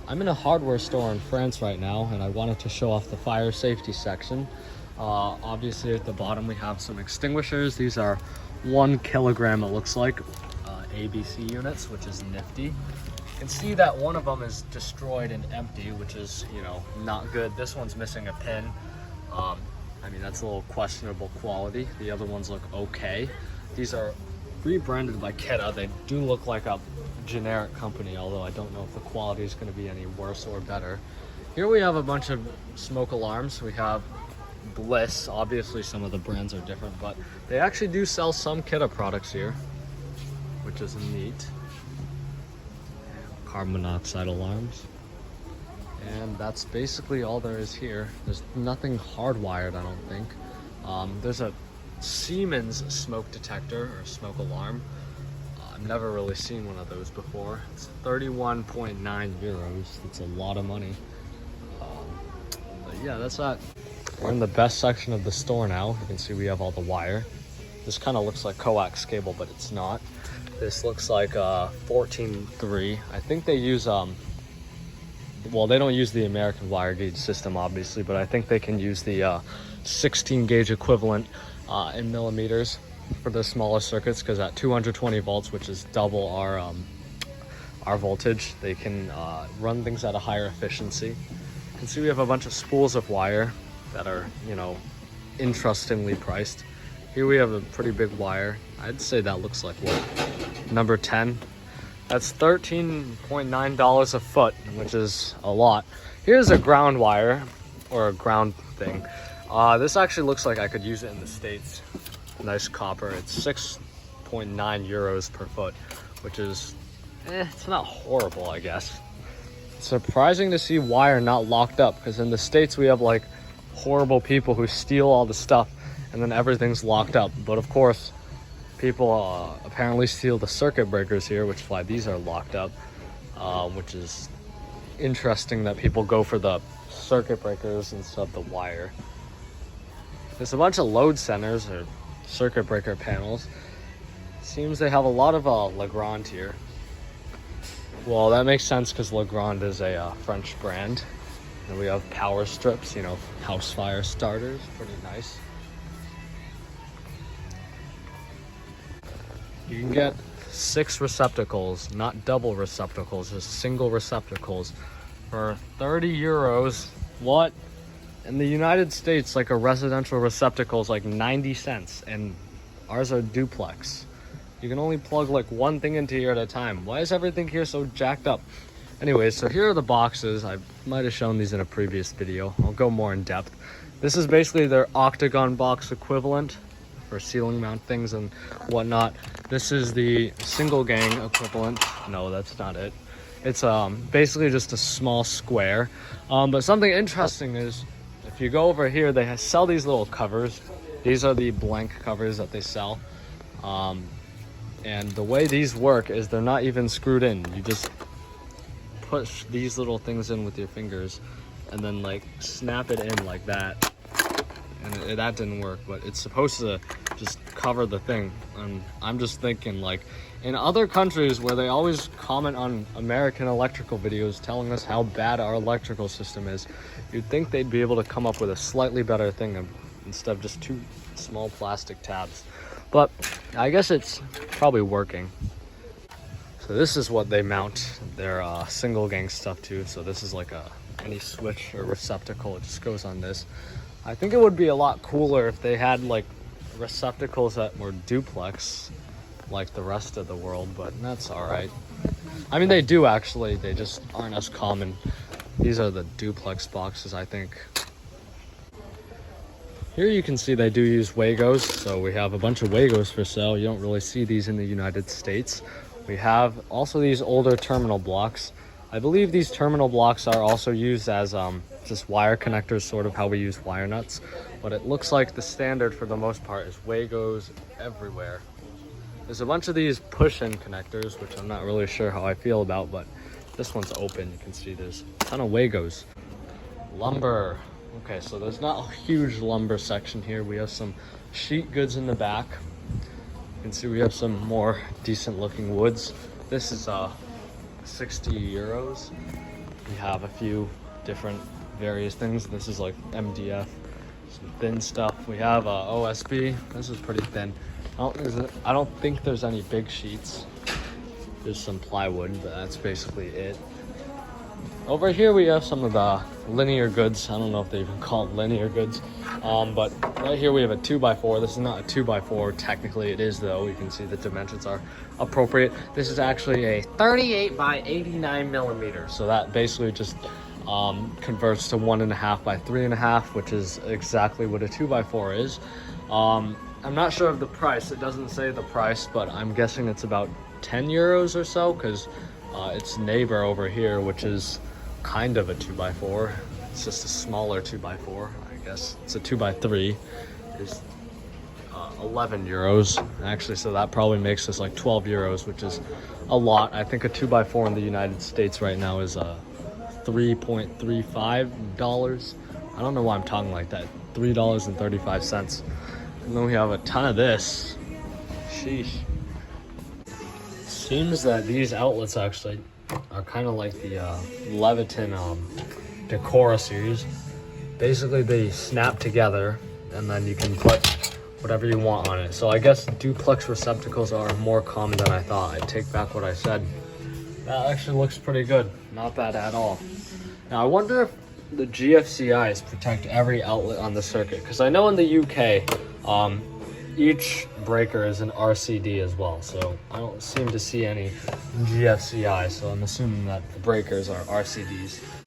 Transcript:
I'm in a hardware store in France right now, and I wanted to show off the fire safety section. Obviously at the bottom we have some extinguishers. These are 1 kilogram, it looks like, ABC units, which is nifty. You can see that one of them is destroyed and empty, which is, you know, not good. This one's missing a pin. I mean, that's a little questionable quality. The other ones look okay. These are rebranded by Keda. They do look like a generic company, although I don't know if the quality is going to be any worse or better. Here we have a bunch of smoke alarms. We have Bliss. Obviously some of the brands are different, but they actually do sell some Keda products here, which is neat. Carbon monoxide alarms. And that's basically all there is here. There's nothing hardwired, I don't think. There's a Siemens smoke detector or smoke alarm. I've never really seen one of those before. It's 31.9 euros. It's a lot of money. But yeah, that's that. We're in the best section of the store now. You can see we have all the wire. This kind of looks like coax cable, but it's not. This looks like 14.3. I think they use, well, they don't use the American wire gauge system, obviously, but I think they can use the 16 gauge equivalent in millimeters for the smaller circuits, because at 220 volts, which is double our voltage, they can run things at a higher efficiency. You can see we have a bunch of spools of wire that are, you know, interestingly priced. Here we have a pretty big wire. I'd say that looks like what? Number 10. That's $13.9 a foot, which is a lot. Here's a ground wire, or a ground thing. This actually looks like I could use it in the States. Nice copper. It's 6.9 euros per foot, which is, it's not horrible, I guess. It's surprising to see wire not locked up, because in the States we have like horrible people who steal all the stuff and then everything's locked up. But of course, people apparently steal the circuit breakers here, which is why these are locked up, which is interesting that people go for the circuit breakers instead of the wire. There's a bunch of load centers or circuit breaker panels. Seems they have a lot of Legrand here. Well, that makes sense because Legrand is a French brand. And we have power strips, you know, house fire starters, pretty nice. You can get 6 receptacles, not double receptacles, just single receptacles for 30 euros. What? In the United States, like a residential receptacle is like 90 cents, and ours are duplex. You can only plug like one thing into here at a time. Why is everything here so jacked up? Anyways, so here are the boxes. I might have shown these in a previous video. I'll go more in depth. This is basically their octagon box equivalent for ceiling mount things and whatnot. This is the single gang equivalent. No, that's not it. It's basically just a small square. But something interesting is, if you go over here, they sell these little covers. These are the blank covers that they sell. And the way these work is they're not even screwed in. You just push these little things in with your fingers and then like snap it in like that. And that didn't work, but it's supposed to just cover the thing. And I'm just thinking, like, in other countries where they always comment on American electrical videos telling us how bad our electrical system is, you'd think they'd be able to come up with a slightly better thing instead of just 2 small plastic tabs. But I guess it's probably working. So this is what they mount their single gang stuff to. So this is like any switch or receptacle. It just goes on this. I think it would be a lot cooler if they had like receptacles that were duplex like the rest of the world, but that's all right. I mean, they do actually, they just aren't as common. These are the duplex boxes, I think. Here you can see they do use Wagos, so we have a bunch of Wagos for sale. You don't really see these in the United States. We have also these older terminal blocks. I believe these terminal blocks are also used as just wire connectors, sort of how we use wire nuts. But it looks like the standard for the most part is Wagos everywhere. There's a bunch of these push-in connectors, which I'm not really sure how I feel about, but this one's open. You can see there's a ton of Wagos. Lumber. Okay, so there's not a huge lumber section here. We have some sheet goods in the back. You can see we have some more decent looking woods. This is 60 euros. We have a few different various things. This is like MDF, some thin stuff. We have OSB. This is pretty thin. I don't think there's any big sheets. There's some plywood, but that's basically it. Over here we have some of the linear goods. I don't know if they even call it linear goods. But right here we have a 2x4. This is not a 2x4 technically. It is though. You can see the dimensions are appropriate. This is actually a 38 by 89 millimeters. So that basically just converts to 1.5 by 3.5, which is exactly what a 2x4 is. I'm not sure of the price. It doesn't say the price, but I'm guessing it's about 10 euros or so, because its neighbor over here, which is kind of a 2x4, it's just a smaller 2x4, I guess. It's a 2x3, is 11 euros actually, so that probably makes this like 12 euros, which is a lot. I think a 2x4 in the United States right now is $3.35. I don't know why I'm talking like that. $3.35. And then we have a ton of this. Sheesh. Seems that these outlets actually are kind of like the Leviton Decora series. Basically, they snap together, and then you can put whatever you want on it. So I guess duplex receptacles are more common than I thought. I take back what I said. That actually looks pretty good. Not bad at all. Now I wonder if the GFCIs protect every outlet on the circuit, because I know in the UK, each breaker is an RCD as well, so I don't seem to see any GFCI, so I'm assuming that the breakers are RCDs.